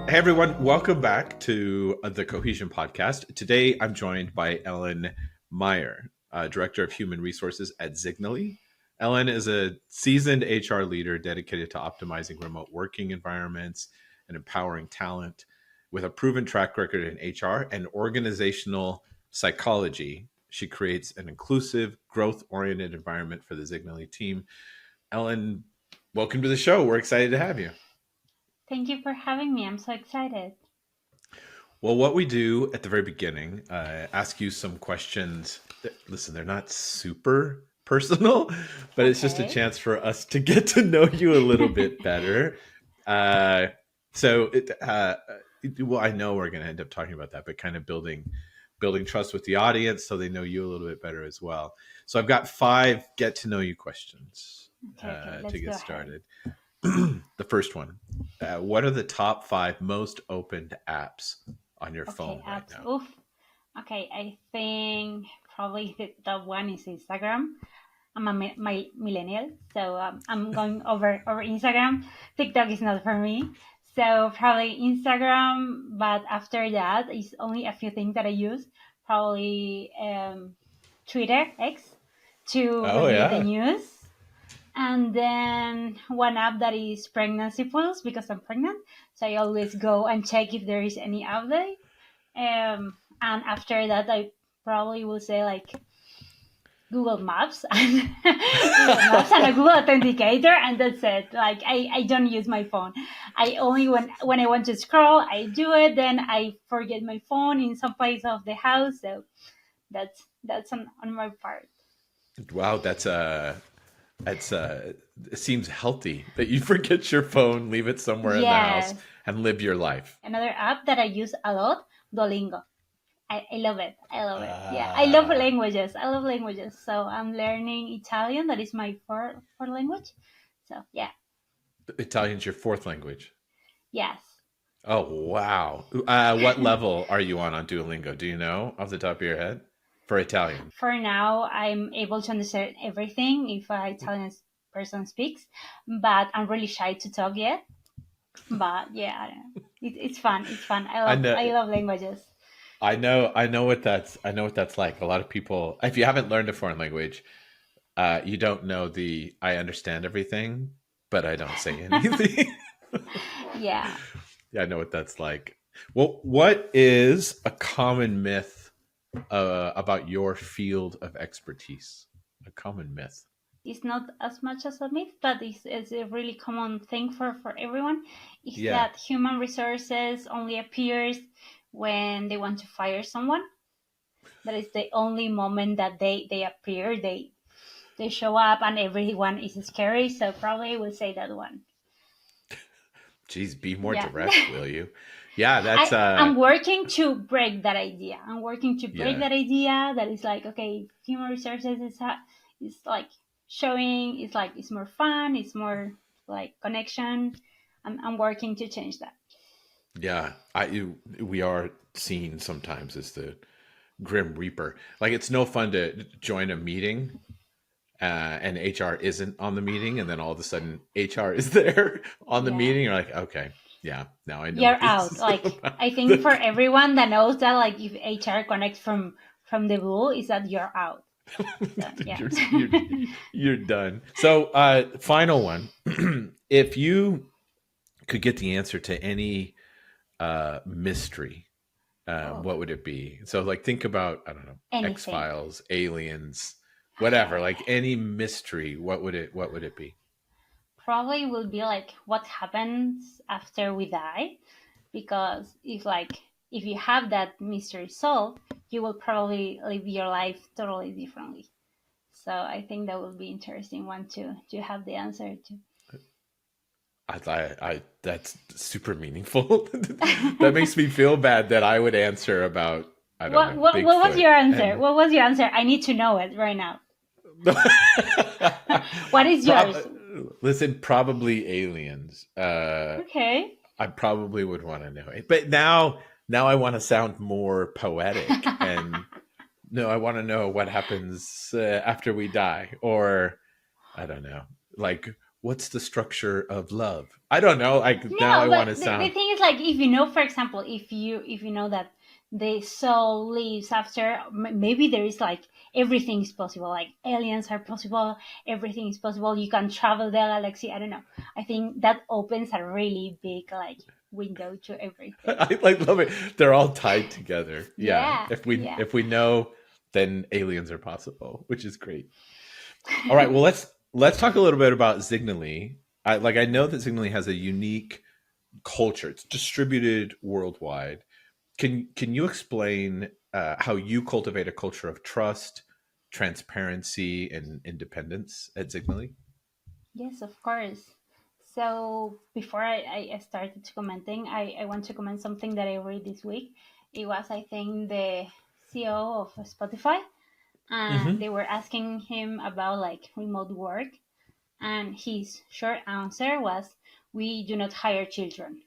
Hey everyone, welcome back to the Cohesion Podcast. Today I'm joined by Ellen Maier, Director of Human Resources at Zignaly. Ellen is a seasoned HR leader dedicated to optimizing remote working environments and empowering talent. With a proven track record in HR and organizational psychology, she creates an inclusive, growth-oriented environment for the Zignaly team. Ellen, welcome to the show. We're excited to have you. Thank you for having me. I'm so excited. Well, what we do at the very beginning, ask you some questions. Listen, they're not super personal, but it's just a Okay. chance for us to get to know you a little bit better. Well, I know we're going to end up talking about that, but kind of building trust with the audience so they know you a little bit better as well. So I've got 5 get to know you questions Okay. Let's to go get ahead. started. The first one, what are the top 5 most opened apps on your phone right apps. now? Oof. Okay, I think probably the top one is Instagram. I'm a my millennial, so I'm going over Instagram. TikTok is not for me, so probably Instagram. But after that, it's only a few things that I use. Probably Twitter X to Oh review the yeah. news. And then one app that is pregnancy pools because I'm pregnant. So I always go and check if there is any update. And after that, I probably will say like Google Maps and Google Maps and a Google Authenticator, and that's it. Like I don't use my phone. I only when I want to scroll, I do it. Then I forget my phone in some place of the house. So that's on my part. Wow, that's it seems healthy that you forget your phone, leave it somewhere in the house, Yes. and live your life. Another app that I use a lot, Duolingo. I love it. I love it. Yeah, I love Ah, languages. I love languages. So I'm learning Italian. That is my fourth language. So yeah, Italian's your 4th language. yes. Oh wow. What level are you on Duolingo? Do you know off the top of your head for Italian? For now, I'm able to understand everything if an Italian person speaks, but I'm really shy to talk yet. But yeah, I don't know. It's fun. It's fun. I know. I love languages. I know what that's like. A lot of people, if you haven't learned a foreign language, you don't know the I understand everything, but I don't say anything. Yeah. Yeah, I know what that's like. Well, what is a common myth about your field of expertise? A common myth. It's not as much as a myth, but it's a really common thing for everyone, is Yeah. that human resources only appears when they want to fire someone. That is the only moment that they appear. They show up and everyone is scary. So probably we'll say that one. Geez, be more Yeah. direct, will you? Yeah, that's I'm working to break that idea. I'm working to break yeah. that idea that is like, okay, human resources is like showing, it's like, it's more fun, it's more like connection. I'm working to change that. Yeah, we are seen sometimes as the grim reaper. Like it's no fun to join a meeting and HR isn't on the meeting, and then all of a sudden HR is there on the Yeah. meeting. You're like, okay, yeah, now I know You're what this out. is Like, about. I think for everyone that knows that, like, if HR connects from the blue, is that you're out. So, yeah. you're, you're you're done. So, final one: if you could get the answer to any mystery, Oh, what would it be? So, like, think about I don't know, X anything. Files, aliens, whatever. Okay. Like any mystery, what would it be? Probably will be like what happens after we die, because if you have that mystery solved, you will probably live your life totally differently. So I think that will be interesting one to have the answer That's super meaningful. That to. makes me feel bad that I would answer about I don't know What was Bigfoot your answer? and What was your answer? I need to know it right now. What is yours? Prob- listen, probably aliens. Okay. I probably would want to know it, but now I want to sound more poetic and no, I want to know what happens after we die, or I don't know, like what's the structure of love? I don't know. Like now, I No, want but to the sound. thing is, like, if you know, for example, if you know that the soul lives after, maybe there is like everything is possible, like aliens are possible, everything is possible. You can travel the galaxy. I don't know. I think that opens a really big like window to everything. I like love it. They're all tied together. Yeah. Yeah, yeah. If we know, then aliens are possible, which is great. All right. Well, let's talk a little bit about Zignaly. I know that Zignaly has a unique culture. It's distributed worldwide. Can you explain how you cultivate a culture of trust, transparency, and independence at Zignaly? Yes, of course. So before I started to commenting, I want to comment something that I read this week. It was, I think, the CEO of Spotify, and Mm-hmm. they were asking him about like remote work, and his short answer was, "We do not hire children,"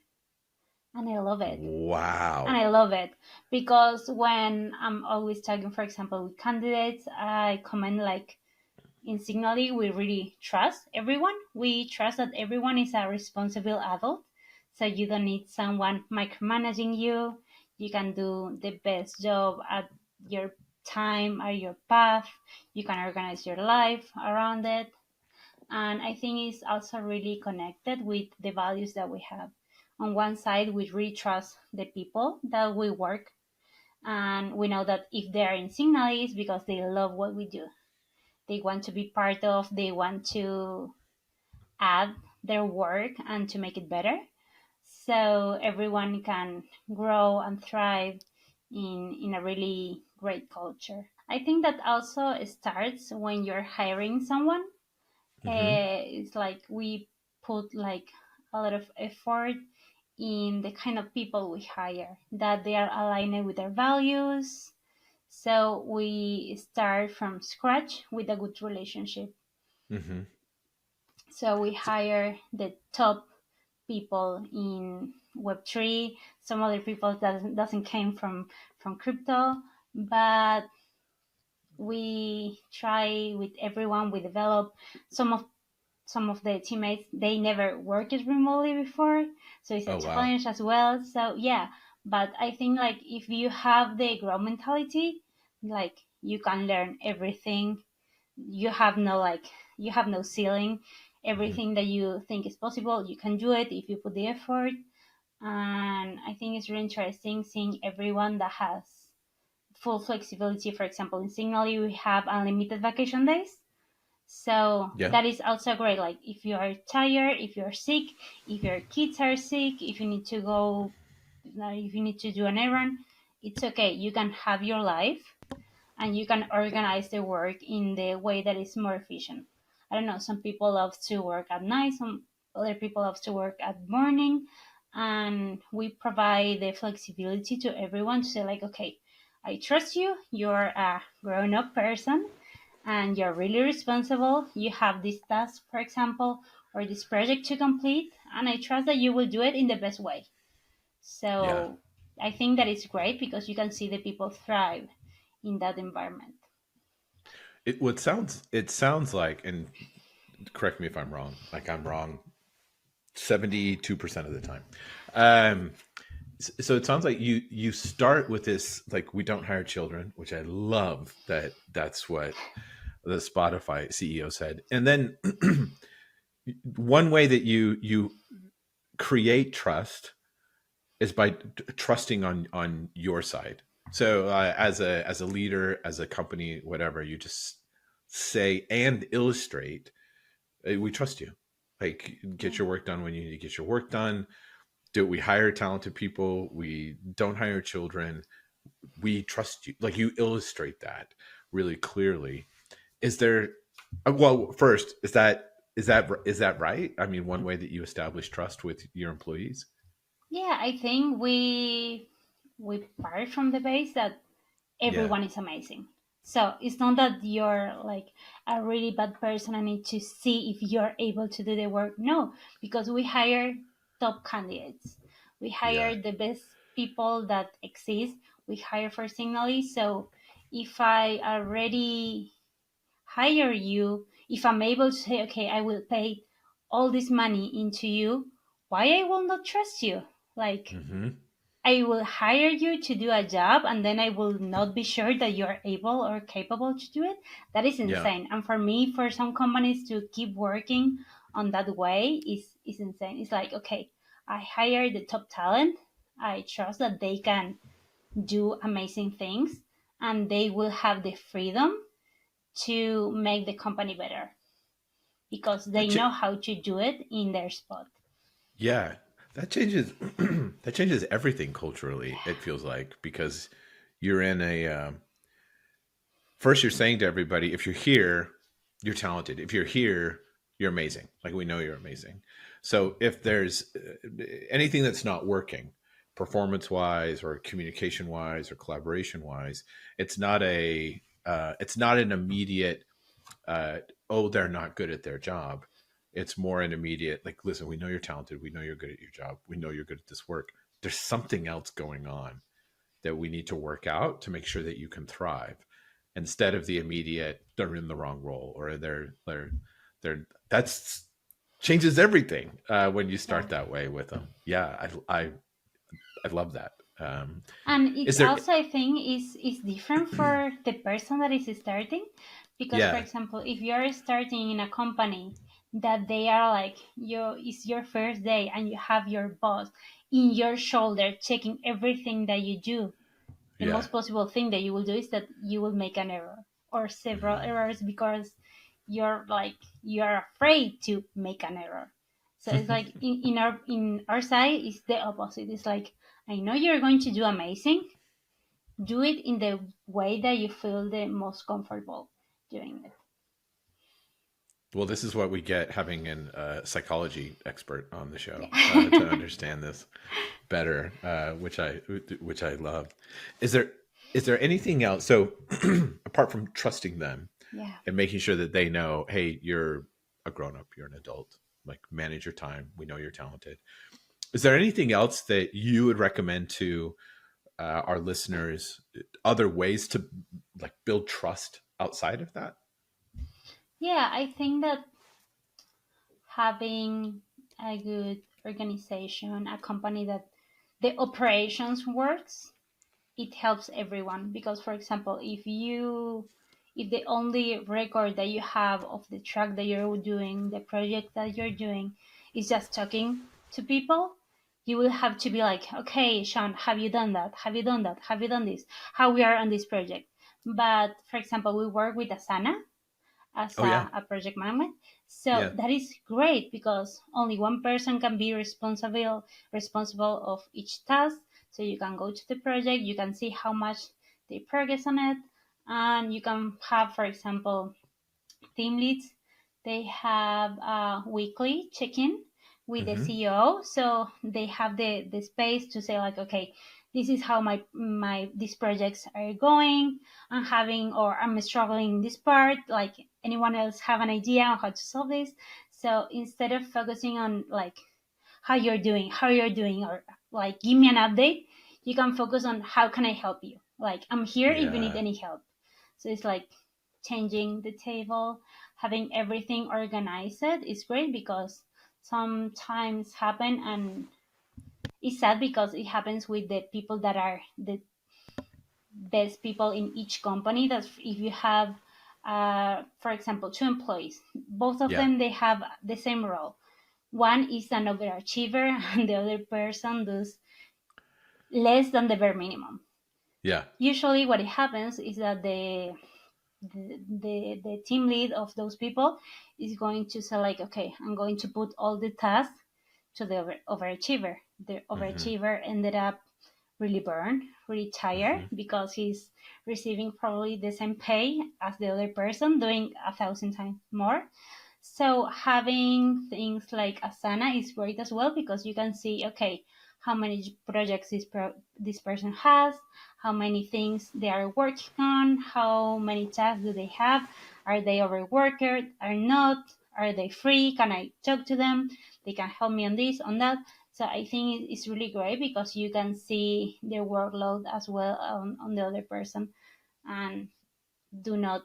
and I love it. And Wow. I love it because when I'm always talking, for example, with candidates, I comment like in Signally, we really trust everyone. We trust that everyone is a responsible adult. So you don't need someone micromanaging you. You can do the best job at your time or your path. You can organize your life around it. And I think it's also really connected with the values that we have. On one side, we really trust the people that we work, and we know that if they are in Signal, it's because they love what we do. They want to be part of, they want to add their work and to make it better, so everyone can grow and thrive in a really great culture. I think that also starts when you're hiring someone. Mm-hmm. It's like we put like a lot of effort in the kind of people we hire, that they are aligned with our values, so we start from scratch with a good relationship. Mm-hmm. So we hire the top people in Web3. Some other people doesn't came from crypto, but we try with everyone. We develop some of some of the teammates. They never worked remotely before, so it's a Oh wow. challenge as well. So yeah, but I think like if you have the growth mentality, like you can learn everything. You have no like you have no ceiling. Mm-hmm. Everything that you think is possible, you can do it if you put the effort. And I think it's really interesting seeing everyone that has full flexibility. For example, in Signally we have unlimited vacation days, so Yeah. that is also great. Like if you are tired, if you're sick, if your kids are sick, if you need to go, if you need to do an errand, it's okay, you can have your life and you can organize the work in the way that is more efficient. I don't know, some people love to work at night, some other people love to work at morning, and we provide the flexibility to everyone to say like, okay, I trust you, you're a grown up person and you're really responsible. You have this task, for example, or this project to complete, and I trust that you will do it in the best way. Yeah. So I think that it's great because you can see the people thrive in that environment. It sounds like, and correct me if I'm wrong. Like I'm wrong 72% of the time. Um, so it sounds like you start with this like we don't hire children, which I love that that's what the Spotify CEO said. And then one way that you create trust is by trusting on your side. So as a leader, as a company, whatever, you just say and illustrate, we trust you. Like get Yeah. your work done when you need to get your work done. Do we hire talented people? We don't hire children. We trust you. Like you illustrate that really clearly. Is there well, first, is that right? I mean, one way that you establish trust with your employees? Yeah, I think we part from the base that Yeah. everyone is amazing. So it's not that you're like a really bad person and need to see if you're able to do the work. No, because we hire top candidates. We Yeah. hire the best people that exist. We hire for Signally. So if I already hire you, if I'm able to say, okay, I will pay all this money into you, why I will not trust you? Like, Hmm. I will hire you to do a job and then I will not be sure that you're able or capable to do it. That is Yeah. insane. And for me, for some companies to keep working on that way is insane. It's like, okay, I hire the top talent. I trust that they can do amazing things and they will have the freedom to make the company better because That they know ch- how to do it in their spot. yeah, that changes that changes everything culturally. It feels like because you're in a first you're saying to everybody, if you're here, you're talented. If you're here, you're amazing. Like we know you're amazing. So if there's anything that's not working, performance wise or communication wise or collaboration wise, it's not an immediate uh, oh, they're not good at their job. It's more an immediate, like, listen, we know you're talented. We know you're good at your job. We know you're good at this work. There's something else going on that we need to work out to make sure that you can thrive instead of the immediate, they're in the wrong role or they're, that's changes everything when you Yeah. start that way with them. Yeah. I love that. And it's Is there, also, I think, is different for the person that is starting, because, for yeah, example, if you're starting in a company that they are like you, it's your first day, and you have your boss in your shoulder checking everything that you do, the yeah. most possible thing that you will do is that you will make an error or several Hmm. errors because you're afraid to make an error. So it's like in our side it's the opposite. It's like, I know you're going to do amazing, do it in the way that you feel the most comfortable doing it. Well, this is what we get having an psychology expert on the show to Yeah. understand this better, which I love. Is there is there anything else? So, apart from trusting them Yeah. and making sure that they know, hey, you're a grown up, you're an adult, like manage your time. We know you're talented. Is there anything else that you would recommend to our listeners? Other ways to like build trust outside of that? Yeah, I think that having a good organization, a company that the operations works, it helps everyone. Because, for example, if the only record that you have of the track that you're doing, the project that you're doing, is just talking to people, you will have to be like, okay, Sean, have you done that? Have you done that? Have you done this? How we are on this project? But, for example, we work with Asana as Oh yeah, a project management. So yeah. that is great because only one person can be responsible of each task. So you can go to the project, you can see how much they progress on it, and you can have, for example, team leads. They have a weekly check-in with the Hmm. CEO, so they have the space to say like, okay, this is how my these projects are going. I'm having or I'm struggling in this part. Like, anyone else have an idea on how to solve this? So instead of focusing on like how you're doing, or like give me an update, you can focus on how can I help you. Like, I'm here if you need Yeah. any help. So it's like changing the table, having everything organized is great because sometimes happen, and it's sad because it happens with the people that are the best people in each company. That if you have, for example, two employees, both of Yeah. them they have the same role. One is an overachiever, and the other person does less than the bare minimum. Yeah. Usually, what happens is that the team lead of those people is going to say like, okay, I'm going to put all the tasks to the overachiever. The Hmm. overachiever ended up really burned, really tired Hmm. because he's receiving probably the same pay as the other person doing 1,000 times more. So having things like Asana is great as well because you can see, okay, how many projects this person has, how many things they are working on, how many tasks do they have, are they overworked, are not, are they free, can I talk to them, they can help me on this, on that. So I think it's really great because you can see their workload as well on the other person and do not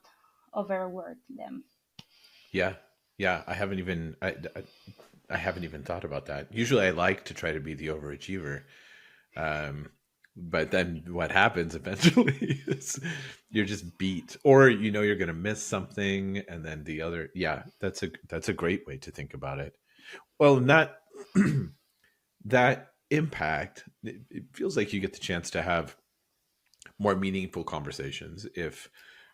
overwork them. Yeah. Yeah, I haven't even thought about that. Usually I like to try to be the overachiever. Um, but then what happens eventually is you're just beat, or you're going to miss something, and then the other. Yeah, that's a great way to think about it. Well, not that impact. It feels like you get the chance to have more meaningful conversations if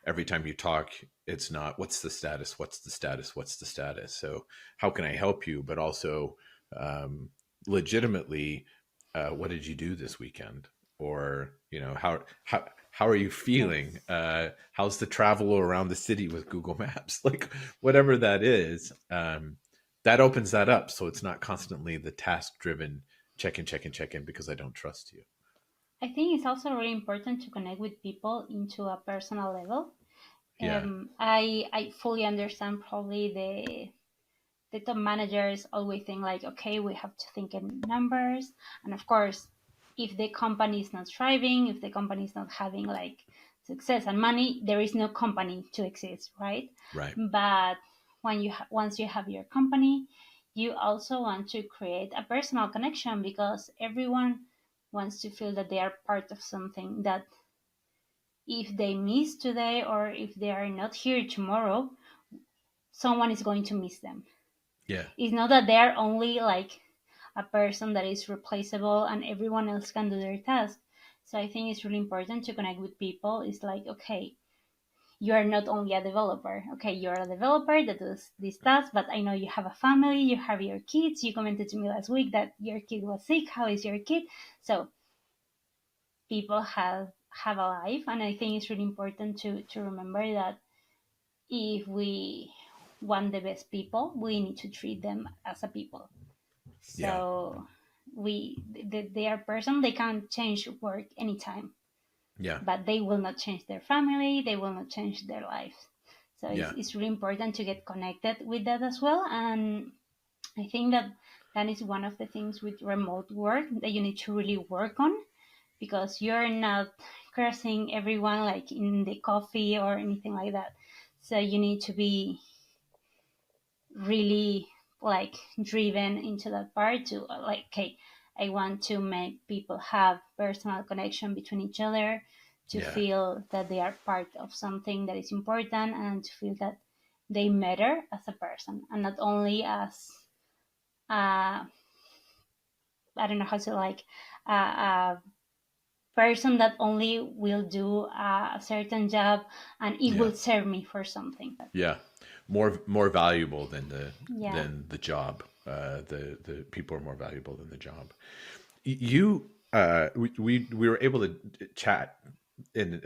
every time you talk it's not what's the status, what's the status, what's the status. So how can I help you, but also um, legitimately, what did you do this weekend, or how are you feeling, Yes. how's the travel around the city with Google Maps, like whatever that is. That opens that up, so it's not constantly the task driven check in because I don't trust you. I think it's also really important to connect with people into a personal level. Yeah. I fully understand probably the top managers always think like, okay, we have to think in numbers, and of course, if the company is not thriving, if the company is not having like success and money, there is no company to exist, right? Right. But once you have your company, you also want to create a personal connection because everyone wants to feel that they are part of something, that if they miss today or if they are not here tomorrow, someone is going to miss them. Yeah. It's not that they're only like a person that is replaceable and everyone else can do their task. So I think it's really important to connect with people. It's like, okay, you are not only a developer. Okay, you're a developer that does this task, but I know you have a family, you have your kids. You commented to me last week that your kid was sick. How is your kid? So people have a life, and I think it's really important to remember that if we want the best people, we need to treat them as a people. Yeah. So they are person, they can change work anytime, Yeah. but they will not change their family, they will not change their life. So Yeah. it's really important to get connected with that as well. And I think that that is one of the things with remote work that you need to really work on, because you're not cursing everyone like in the coffee or anything like that. So you need to be really like driven into that part to like, okay, I want to make people have personal connection between each other, to Yeah. feel that they are part of something that is important, and to feel that they matter as a person and not only as uh, I don't know how to like a person that only will do a certain job and it Yeah. will serve me for something. Yeah. More valuable Yeah. than the job. The people are more valuable than the job. You we were able to chat in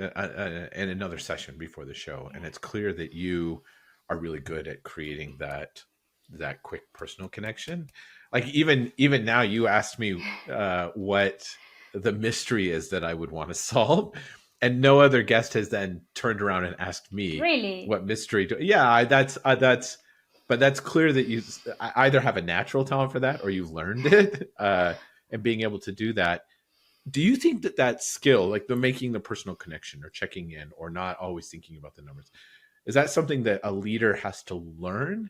another session before the show, and it's clear that you are really good at creating that quick personal connection. Like even now, you asked me what the mystery is that I would want to solve, and no other guest has then turned around and asked me Really? what mystery. Yeah, that's. But that's clear that you either have a natural talent for that or you learned it, and being able to do that. Do you think that that skill, like the making the personal connection or checking in or not always thinking about the numbers, is that something that a leader has to learn,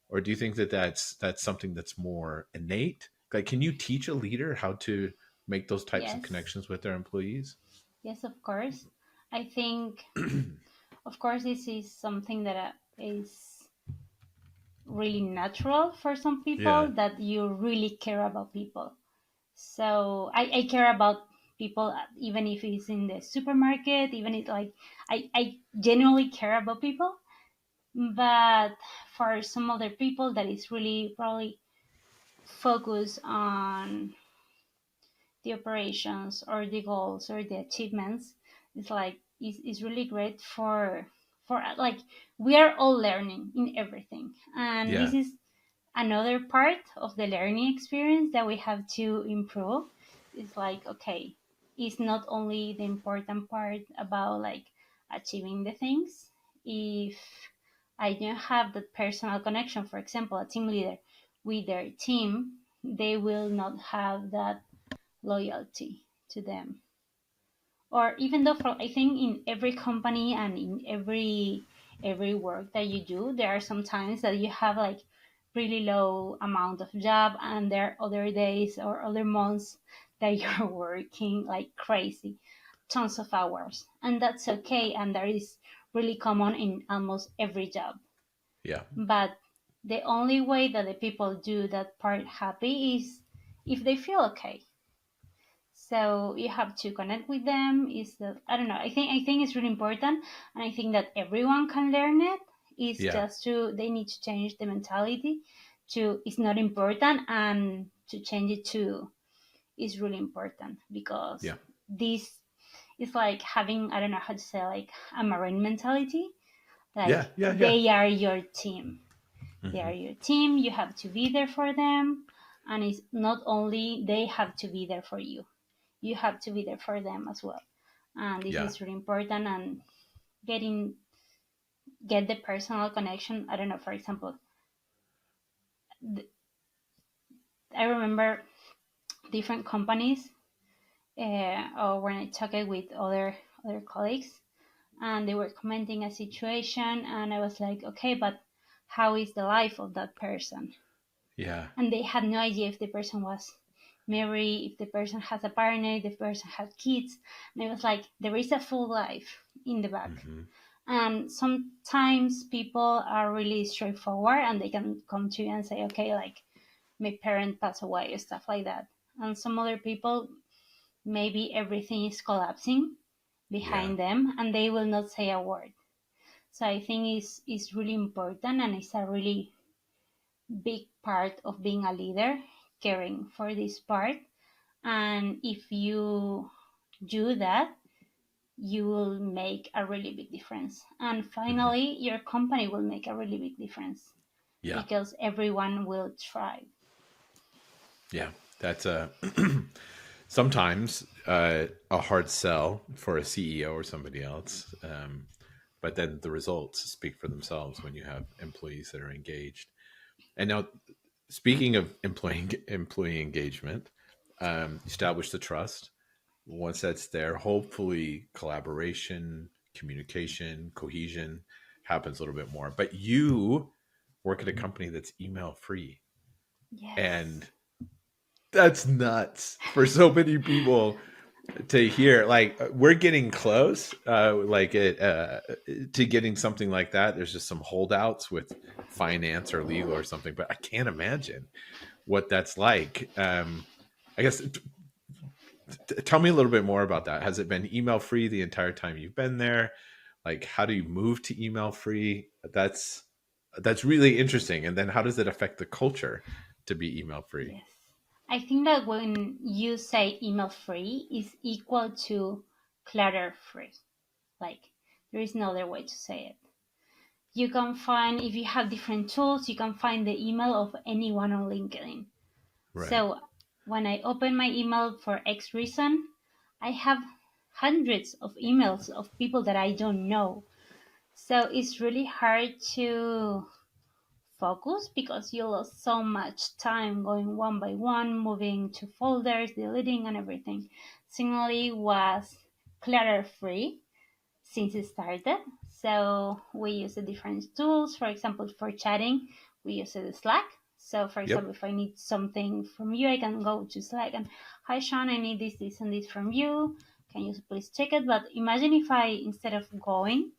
or do you think that that's something that's more innate? Like, can you teach a leader how to make those types of Yes. connections with their employees? Yes, of course. I think, of course, this is something that is really natural for some Yeah, people, that you really care about people. So I care about people, even if it's in the supermarket, even if like I genuinely care about people. But for some other people, that is really probably focus on the operations or the goals or the achievements. It's like it's really great for like, we are all learning in everything, and this yeah, is another part of the learning experience that we have to improve. It's like, okay, it's not only the important part about like achieving the things. If I don't have that personal connection, for example, a team leader with their team, they will not have that loyalty to them. Or even though, for I think in every company and in every every work that you do. There are some times that you have like really low amount of job, and there are other days or other months that you're working like crazy, tons of hours, and that's okay. And that is really common in almost every job. Yeah. But the only way that the people do that part happy is if they feel okay. So you have to connect with them. Is that, I don't know, I think it's really important, and I think that everyone can learn it. Is Yeah. just to, they need to change the mentality to it's not important, and to change it to is really important, because Yeah. this is like having, I don't know how to say, like a marine mentality. Yeah. Like Yeah. Yeah. they are your team. They Hmm. are your team. You have to be there for them, and it's not only they have to be there for you. You have to be there for them as well, and this Yeah. is really important. And getting get the personal connection. I don't know. For example, I remember different companies, or when I talked with other colleagues, and they were commenting a situation, and I was like, okay, but how is the life of that person? Yeah. And they had no idea if the person was married, if the person has a partner, if the person had kids. And it was like there is a full life in the back. Hmm. And sometimes people are really straightforward, and they can come to you and say, okay, like my parent passed away or stuff like that. And some other people, maybe everything is collapsing Yeah. behind them, and they will not say a word. So I think it's really important, and it's a really big part of being a leader, caring for this part. And if you do that, you will make a really big difference. And Hmm. finally, your company will make a really big difference, Yeah. because everyone will thrive. Yeah. That's a sometimes a hard sell for a CEO or somebody else. But then the results speak for themselves when you have employees that are engaged. And now, speaking of employee engagement, establish the trust. Once that's there, hopefully collaboration, communication, cohesion happens a little bit more. But you work at a company that's email free, Yes. and that's nuts for so many people to hear. Like we're getting close, to getting something like that. There's just some holdouts with finance or legal or something, but I can't imagine what that's like. I guess tell me a little bit more about that. Has it been email free the entire time you've been there? Like, how do you move to email free? That's really interesting. And then how does it affect the culture to be email free? Yes. I think that when you say email free is equal to clutter free. Like there is no other way to say it. You can find, if you have different tools, you can find the email of anyone on LinkedIn. Right. So when I open my email for X reason, I have hundreds of emails of people that I don't know. So it's really hard to focus, because you lost so much time going one by one, moving to folders, deleting, and everything. Zignaly was clutter free since it started. So we use the different tools. For example, for chatting, we use the Slack. So for example, Yep. if I need something from you, I can go to Slack and, hi Sean, I need this, and this from you. Can you please check it? But imagine if I, instead of going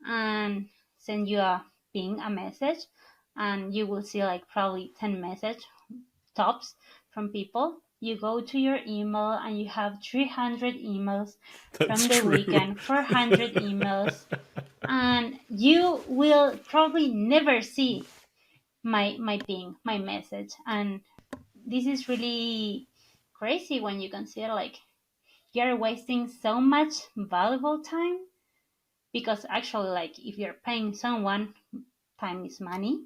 and send you a ping, a message, and you will see like probably 10 message tops from people. You go to your email and you have 300 emails That's from the true. weekend, 400 emails, and you will probably never see my ping, my message. And this is really crazy when you consider like you're wasting so much valuable time, because actually, like, if you're paying someone, time is money,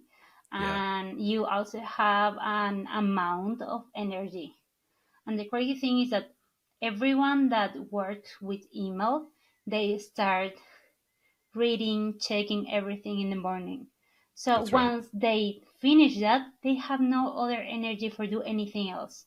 Yeah. and you also have an amount of energy. And the crazy thing is that everyone that works with email, they start reading, checking everything in the morning. So That's right. once they finish that, they have no other energy for do anything else.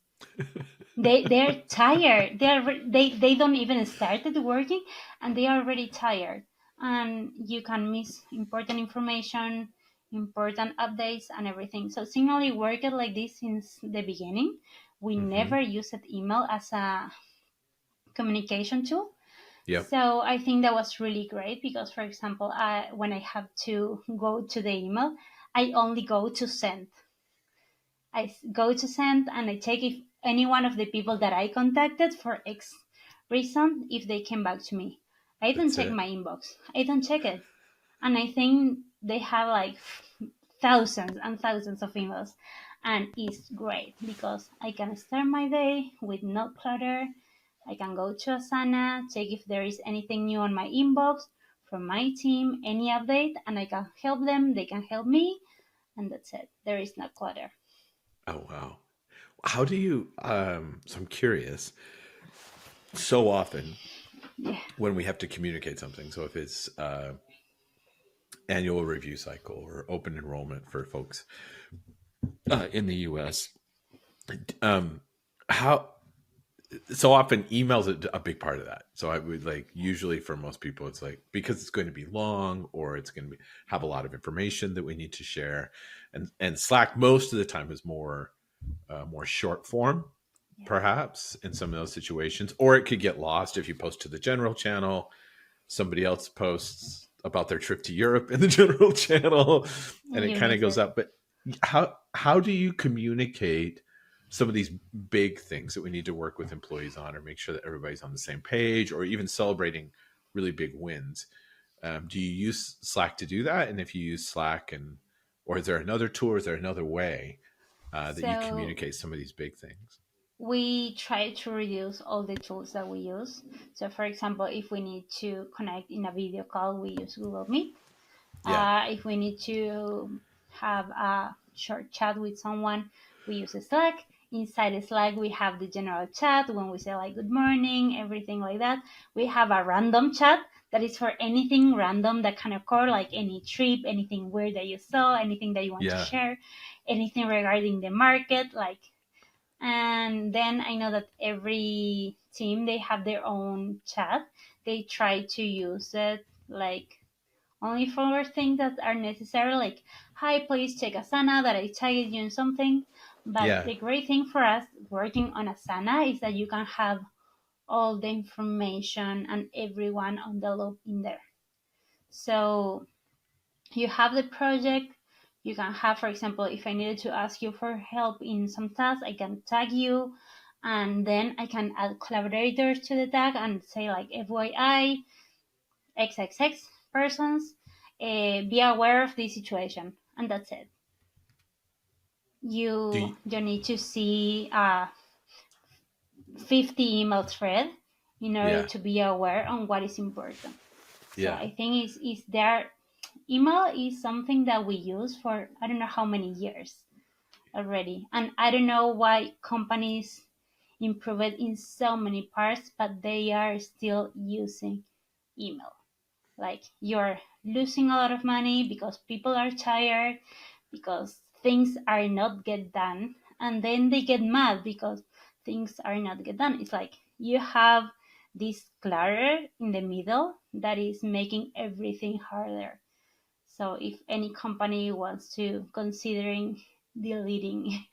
They're tired. They don't even started working, and they are already tired. and you can miss important information, important updates, and everything. So Signally worked like this since the beginning. We Hmm. never used email as a communication tool. Yep. So I think that was really great because, for example, when I have to go to the email, I only go to send. Go to send and I check if any one of the people that I contacted for X reason, if they came back to me. I don't That's check it. my inbox. I don't check it. And I think they have like thousands and thousands of emails. And it's great because I can start my day with no clutter. I can go to Asana, check if there is anything new on my inbox from my team, any update, and I can help them. They can help me, and that's it. There is no clutter. Oh wow. How do you so I'm curious, so often Yeah. when we have to communicate something, so if it's annual review cycle or open enrollment for folks in the US, um how so often emails a big part of that. So I would like usually for most people it's like because it's going to be long or it's going to be have a lot of information that we need to share, and Slack most of the time is more short form, Yeah. perhaps in some of those situations, or it could get lost if you post to the general channel. Somebody else posts about their trip to Europe in the general channel, and it You kind of miss goes it. up. But how do you communicate some of these big things that we need to work with employees on, or make sure that everybody's on the same page, or even celebrating really big wins? Do you use Slack to do that? And if you use Slack, and or is there another tool? Or is there another way that you So communicate some of these big things? we try to reduce all the tools that we use. So, for example, if we need to connect in a video call, we use Google Meet. Yeah, If we need to have a short chat with someone, we use Slack. Inside Slack, we have the general chat when we say like good morning, everything like that. We have a random chat that is for anything random that can occur, like any trip, anything weird that you saw, anything that you want to yeah, share, anything regarding the market, like. And then I know that every team they have their own chat. They try to use it like only for things that are necessary, like, hi, please check Asana that I tagged you in something. But yeah, the great thing for us working on Asana is that you can have all the information and everyone on the loop in there. So you have the project. You can have, for example, if I needed to ask you for help in some task, I can tag you, and then I can add collaborators to the tag and say like FYI XXX persons, be aware of this situation, and that's it. do you, You need to see a 50 email thread in order yeah, to be aware on what is important. So yeah, I think is there email is something that we use for I don't know how many years already, and I don't know why companies improve it in so many parts, but they are still using email. Like you're losing a lot of money because people are tired, because things are not get done, and then they get mad because things are not get done. It's like you have this clutter in the middle that is making everything harder. So if any company wants to considering deleting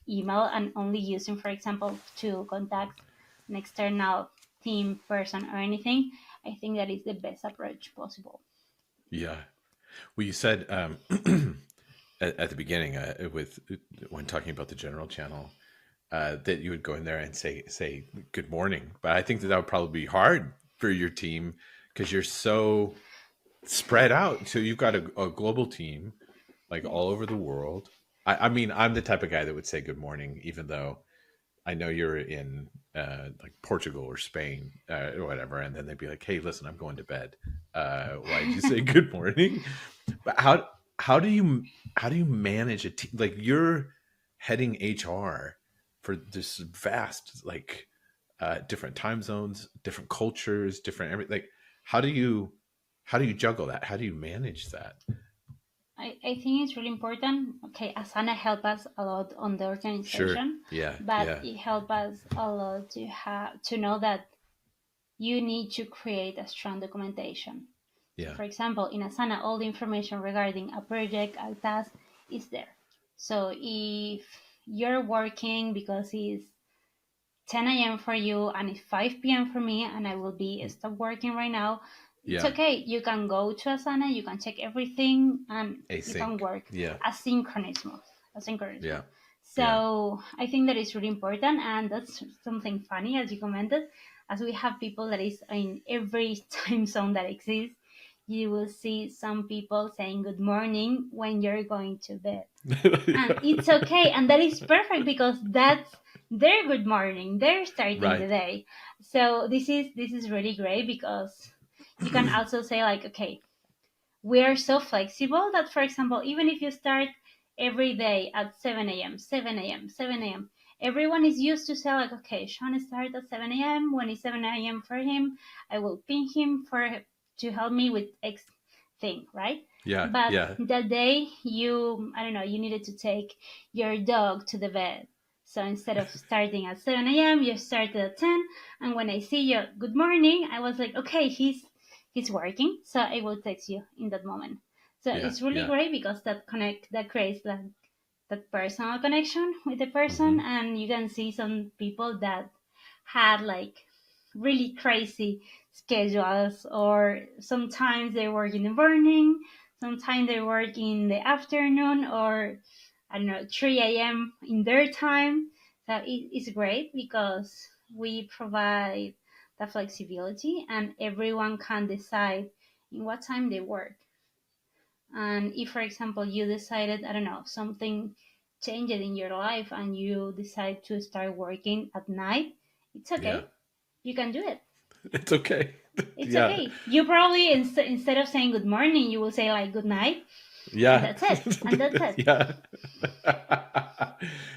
email and only using, for example, to contact an external team person or anything, I think that is the best approach possible. yeah. Well, you said at the beginning with when talking about the general channel that you would go in there and say good morning, but I think that that would probably be hard for your team because you're so spread out. So you've got a global team like all Yes. over the world. I mean, I'm the type of guy that would say good morning, even though I know you're in like Portugal or Spain or whatever, and then they'd be like, "Hey, listen, I'm going to bed. Why did you say good morning?" But how do you manage a team like you're heading HR for this vast like different time zones, different cultures, different everything? Like, how do you how do you juggle that? How do you manage that? I think it's really important. Okay, Asana help us a lot on the Sure. organization, Yeah. but Yeah. it help us a lot to have to know that you need to create a strong documentation. So, Yeah. for example, in Asana, all the information regarding a project, a task is there. So if you're working because it's 10 a.m. for you and it's 5 p.m. for me and I will be stop working right now, it's Yeah. okay. You can go to Asana, you can check everything, and you can Async. work Yeah. asynchronous mode. Asynchronous Yeah. mode. Yeah. So I think that is really important, and that's something funny, as you commented, as we have people that is in every time zone that exists. You will see some people saying good morning when you're going to bed, and it's okay, and that is perfect because that's their good morning, they're starting the Right. day. So this is really great because you can also say like, okay, we are so flexible that, for example, even if you start every day at 7 a.m., 7 a.m., 7 a.m., everyone is used to say like, okay, Sean starts at 7 a.m. When it's 7 a.m. for him, I will ping him for to help me with X thing, right? Yeah. But Yeah. that day you, I don't know, you needed to take your dog to the vet. So instead of starting at 7 a.m., you started at 10. And when I see you, good morning, I was like, okay, he's working, so I will text you in that moment. So Yeah. it's really Yeah. great because that creates that personal connection with the person, Hmm. and you can see some people that had like really crazy schedules, or sometimes they work in the morning, sometimes they work in the afternoon, or I don't know, 3 a.m. in their time. So it's great because we provide the flexibility and everyone can decide in what time they work. And if, for example, you decided, I don't know, something changed in your life and you decide to start working at night, it's Yeah. okay. You can do it. It's okay. It's Yeah. okay. You probably, instead of saying good morning, you will say like good night, and Yeah. that's it. And that's it. Yeah.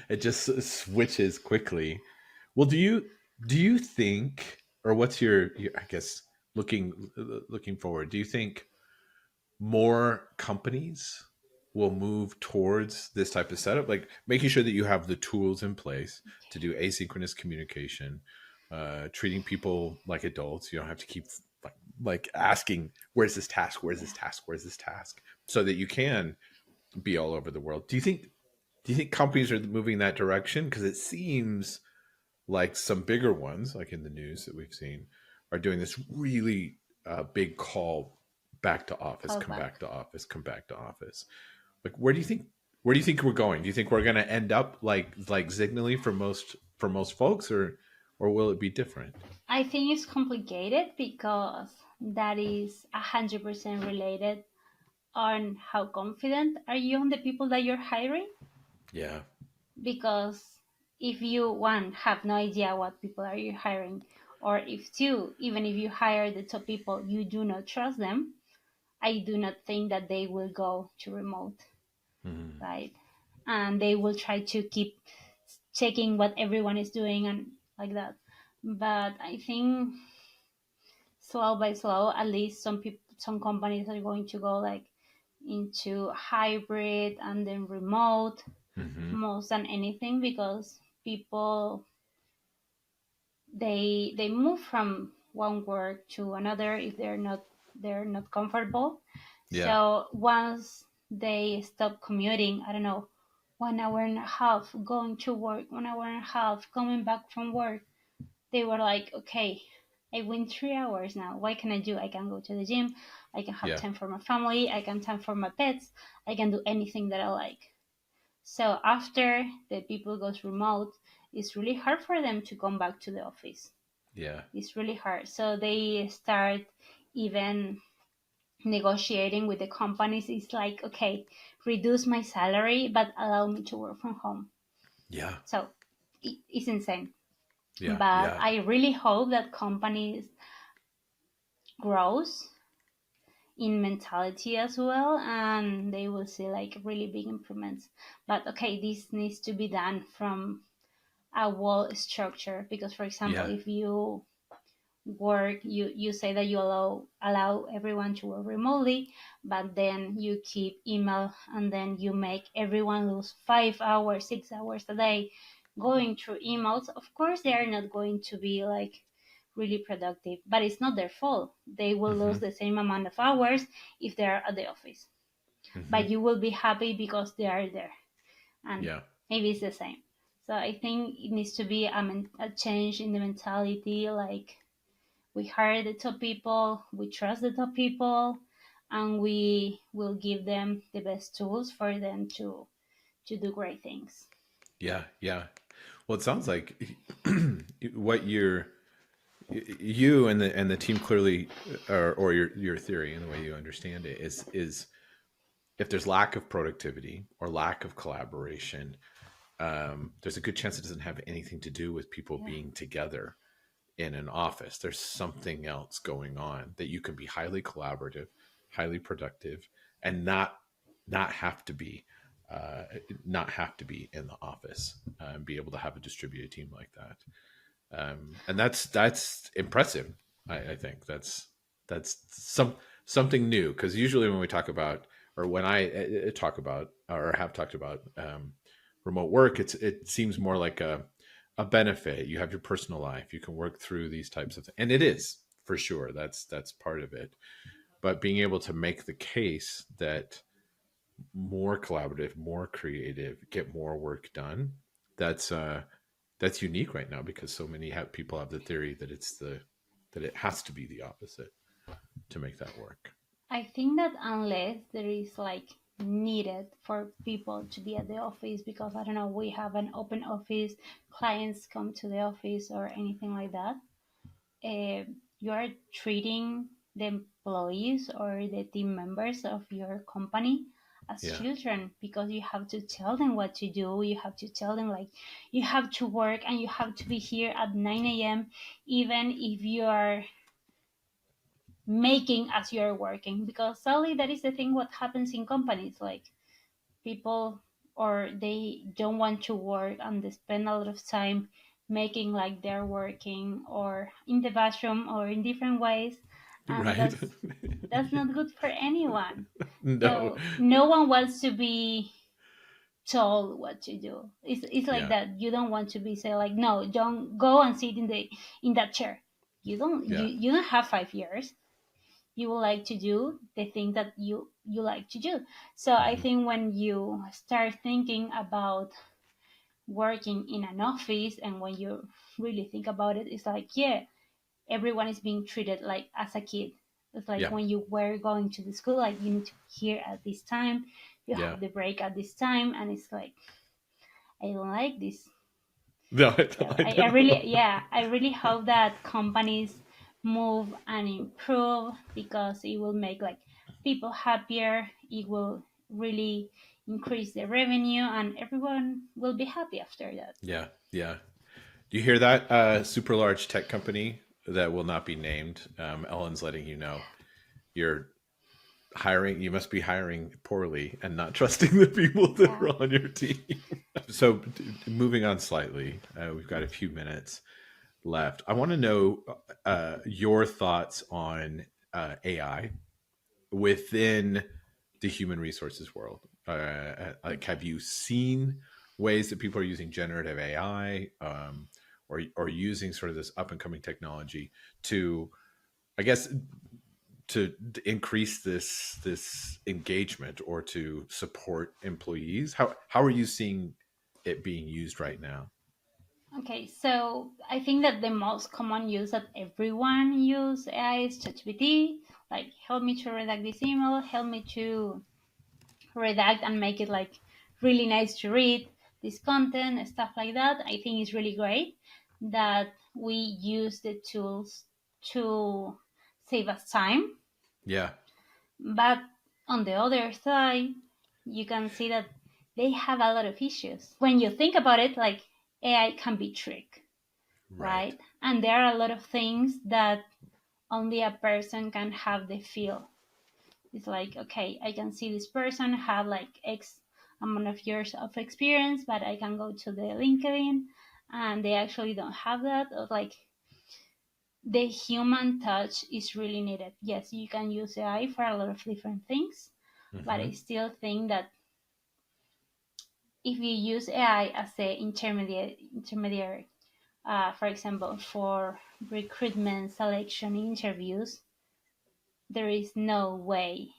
It just switches quickly. Well, do you think, or what's your I guess, looking forward, do you think more companies will move towards this type of setup, like making sure that you have the tools in place to do asynchronous communication, treating people like adults? You don't have to keep like asking, where's this task, where's this Yeah. task, where's this task, so that you can be all over the world. Do you think companies are moving in that direction? Because it seems like some bigger ones, like in the news that we've seen, are doing this really big call back to office, Call come back. back to office, come back to office. Like, where do you think we're going? Do you think we're going to end up like Zignaly for most folks, or will it be different? I think it's complicated because that is 100% related on how confident are you on the people that you're hiring. Yeah. Because if you, one, have no idea what people are you hiring, or if two, even if you hire the top people, you do not trust them, I do not think that they will go to remote, Mhm. right? And they will try to keep checking what everyone is doing and like that. But I think slow by slow, at least some people, some companies are going to go like into hybrid and then remote Mhm. most than anything, because people, they move from one work to another if they're not comfortable. Yeah. So once they stop commuting, I don't know, 1 hour and a half going to work, 1 hour and a half coming back from work, they were like, okay, I win 3 hours now. What can I do? I can go to the gym. I can have Yeah. time for my family. I can time for my pets. I can do anything that I like. So after the people goes remote, it's really hard for them to come back to the office. Yeah. It's really hard. So they start even negotiating with the companies. It's like, okay, reduce my salary, but allow me to work from home. Yeah. So it's insane. Yeah. But Yeah. I really hope that companies grows in mentality as well, and they will see like really big improvements. But okay, this needs to be done from a wall structure, because, for example, Yeah. if you work, you say that you allow everyone to work remotely, but then you keep email and then you make everyone lose 5 hours, 6 hours a day going through emails. Of course they are not going to be like really productive. But it's not their fault. They will lose Hmm. the same amount of hours if they're at the office. Hmm. But you will be happy because they are there. And Yeah. maybe it's the same. So I think it needs to be a change in the mentality. Like, we hire the top people, we trust the top people, and we will give them the best tools for them to do great things. Yeah. Yeah. Well, it sounds like what you and the team clearly, or your theory and the way you understand it is if there's lack of productivity or lack of collaboration, there's a good chance it doesn't have anything to do with people Yeah. being together in an office. There's something else going on that you can be highly collaborative, highly productive, and not have to be uh, not have to be in the office, and be able to have a distributed team like that. And that's impressive. I think that's something new, because usually when we talk about, or when I talk about or have talked about remote work, it seems more like a benefit. You have your personal life, you can work through these types of things, and it is for sure. That's part of it. But being able to make the case that more collaborative, more creative, get more work done, that's that's unique right now, because so many people have the theory that that it has to be the opposite to make that work. I think that unless there is like needed for people to be at the office because I don't know, we have an open office, clients come to the office or anything like that, uh, you are treating the employees or the team members of your company as Yeah. children, because you have to tell them what to do. You have to tell them, like, you have to work and you have to be here at 9 a.m., even if you are making as you're working. Because sadly, that is the thing what happens in companies. Like, people, or they don't want to work and they spend a lot of time making like they're working or in the bathroom or in different ways, and Right. that's not good for anyone. No. So no one wants to be told what to do. It's like Yeah. that. You don't want to be say like, no, don't go and sit in that chair. Yeah. You don't have 5 years. You would like to do the thing that you like to do. So I Hmm. think when you start thinking about working in an office, and when you really think about it, it's like, yeah, everyone is being treated like as a kid. It's like Yeah. when you were going to the school, like, you need to be here at this time, you Yeah. have the break at this time, and it's like, I don't like this. No, So I I really, know. yeah, I really hope that companies move and improve, because it will make like people happier. It will really increase the revenue, and everyone will be happy after that. Yeah. Yeah. Do you hear that? Super large tech company that will not be named. Ellen's letting you know you're hiring. You must be hiring poorly and not trusting the people that Yeah. are on your team. So, moving on slightly, we've got a few minutes left. I want to know your thoughts on AI within the human resources world. Like, have you seen ways that people are using generative AI, or using sort of this up and coming technology to, I guess, to increase this engagement or to support employees? How are you seeing it being used right now? Okay, so I think that the most common use that everyone use AI is ChatGPT. Like, help me to redact this email, help me to redact and make it like really nice to read this content, stuff like that. I think it's really great that we use the tools to save us time. Yeah. But on the other side, you can see that they have a lot of issues. When you think about it, like, AI can be tricked, Right. right? And there are a lot of things that only a person can have the feel. It's like, okay, I can see this person have like X amount of years of experience, but I can go to the LinkedIn and they actually don't have that. Or like, the human touch is really needed. Yes, you can use AI for a lot of different things, but I Hmm. still think that if you use AI as a intermediary, for example, for recruitment selection interviews, there is no way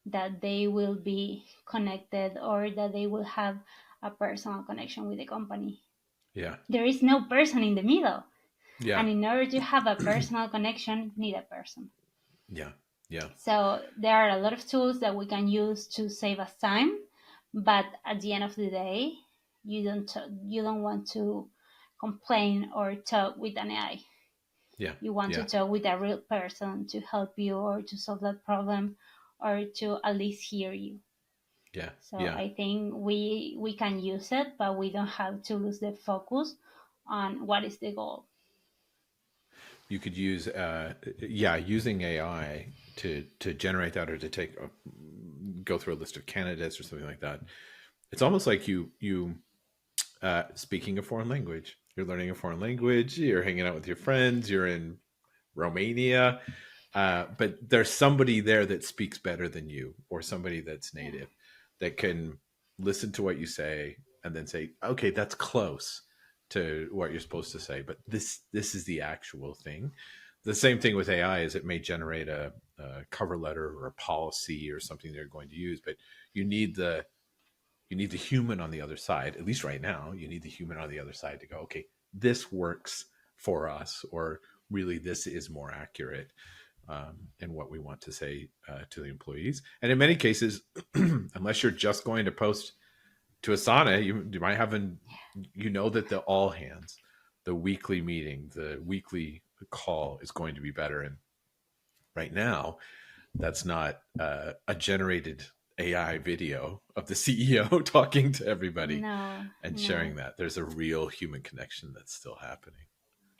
that they will be connected or that they will have a personal connection with the company. Yeah. There is no person in the middle. Yeah. And in order to have a personal connection, you need a person. Yeah. Yeah. So there are a lot of tools that we can use to save us time, but at the end of the day, you don't want to complain or talk with an AI. Yeah. You want to Yeah. talk with a real person to help you or to solve that problem or to at least hear you. Yeah. So Yeah. I think we can use it, but we don't have to lose the focus on what is the goal. You could use yeah, using AI to generate that, or to take go through a list of candidates or something like that. It's almost like you speaking a foreign language. You're learning a foreign language. You're hanging out with your friends. You're in Romania, but there's somebody there that speaks better than you, or somebody that's Yeah. native, that can listen to what you say and then say, "Okay, that's close to what you're supposed to say, but this is the actual thing." The same thing with AI is it may generate a cover letter or a policy or something they're going to use, but you need the you need the human on the other side. At least right now, you need the human on the other side to go, okay, this works for us, or really this is more accurate in what we want to say to the employees. And in many cases, unless you're just going to post to Asana, you might have you know that the all hands, the weekly meeting, the weekly call is going to be better. And right now, that's not a generated AI video of the CEO talking to everybody No, and no. sharing that. There's a real human connection that's still happening.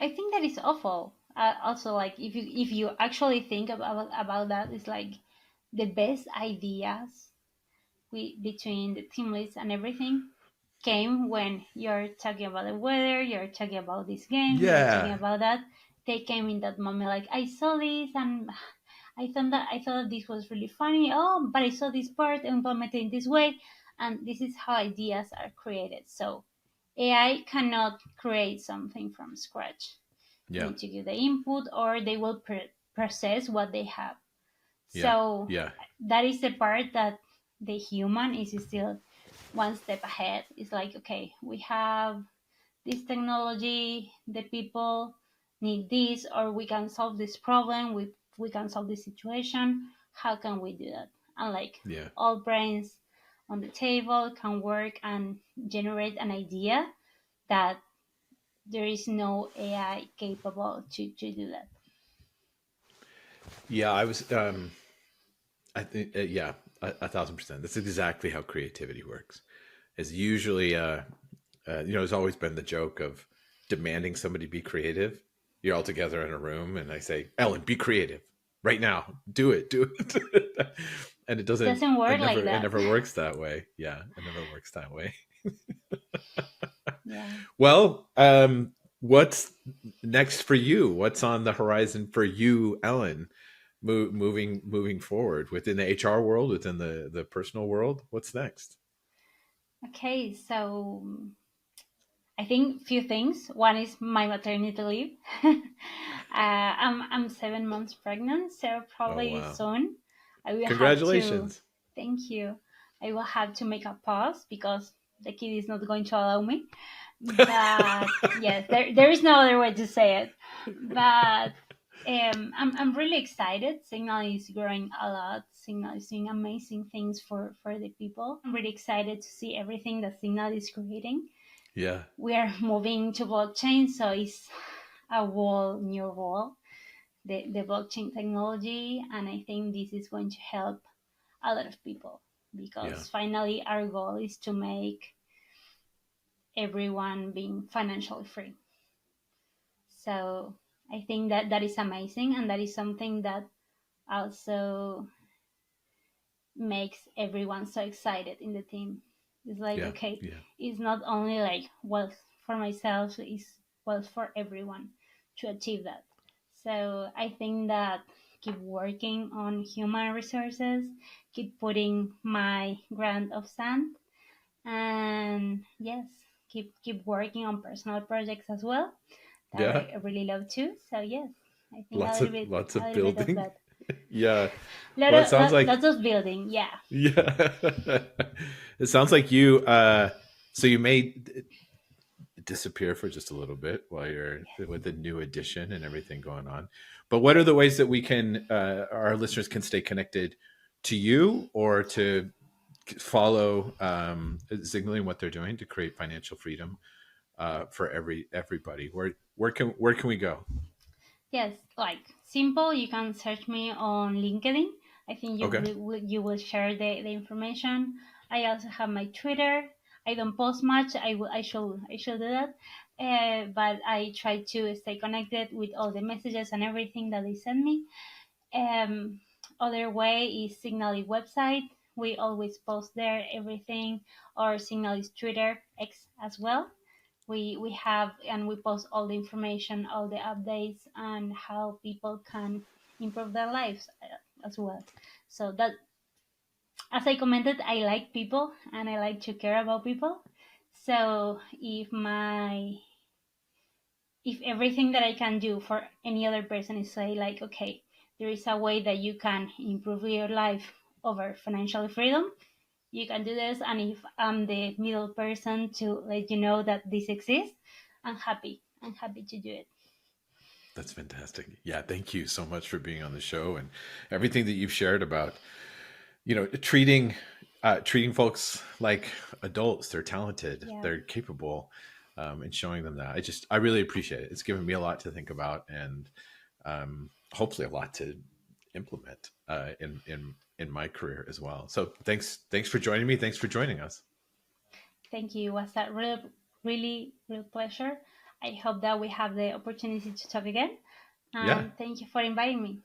I think that is awful. Also, like if you actually think about that, it's like the best ideas between the team leads and everything came when you're talking about the weather, you're talking about this game, you're talking Yeah, about that. They came in that moment, like I saw this and I thought this was really funny. Oh, but I saw this part implemented in this way, and this is how ideas are created. So AI cannot create something from scratch. You yeah, need to give the input, or they will process what they have. yeah, So yeah, that is the part that the human is still one step ahead. It's like, okay, we have this technology, the people need this, or we can solve this problem, we can solve this situation. How can we do that? And like yeah. all brains on the table can work and generate an idea that there is no AI capable to do that. Yeah, I was. I think, yeah, 1,000%. That's exactly how creativity works. Is usually, there's always been the joke of demanding somebody be creative. You're all together in a room, and I say, "Ellen, be creative right now. Do it." And it doesn't. Doesn't It work never. like It that. never works that way. Yeah, it never works that way. Yeah. Well, what's next for you? What's on the horizon for you, Ellen? Moving forward within the HR world, within the personal world. What's next? Okay, so I think few things. One is my maternity leave. I'm 7 months pregnant, so Oh probably wow! soon I will have to. Congratulations. Thank you. I will have to make a pause because the kid is not going to allow me. But yes, there is no other way to say it. But I'm really excited. Signal is growing a lot. Signal is doing amazing things for the people. I'm really excited to see everything that Signal is creating. Yeah, We are moving to blockchain, so it's a whole new world, the blockchain technology, and I think this is going to help a lot of people yeah, because finally our goal is to make everyone being financially free. So I think that is amazing, and that is something that also makes everyone so excited in the team. It's like, yeah, okay, yeah, it's not only like wealth for myself, it's wealth for everyone to achieve that. So I think that keep working on human resources, keep putting my grain of sand, and yes, keep working on personal projects as well that Yeah. I really love too. So yes, I think Lots a of little bit of building. that. Yeah. Well, it sounds like Lots of building. Yeah. yeah. It sounds like you so you may disappear for just a little bit while you're with the new edition and everything going on. But what are the ways that we can our listeners can stay connected to you or to follow Zignaly and what they're doing to create financial freedom for everybody? Where can we go? Yes, like simple. You can search me on LinkedIn. I think Okay. you will share the information. I also have my Twitter. I don't post much. I should do that. But I try to stay connected with all the messages and everything that they send me. Um, Other way is Zignaly website. We always post there everything, or Zignaly's Twitter X as well. We have and we post all the information, all the updates, and how people can improve their lives as well. So that, as I commented, I like people and I like to care about people. So if everything that I can do for any other person is say like, okay, there is a way that you can improve your life over financial freedom, you can do this. And if I'm the middle person to let you know that this exists, I'm happy to do it. That's fantastic. Yeah, thank you so much for being on the show and everything that you've shared about, treating folks like adults. They're talented, Yeah. they're capable, and showing them that. I really appreciate it. It's given me a lot to think about and hopefully a lot to implement in my career as well. So thanks for joining me. Thanks for joining us. Thank you. It was a real pleasure. I hope that we have the opportunity to talk again. Yeah. And thank you for inviting me.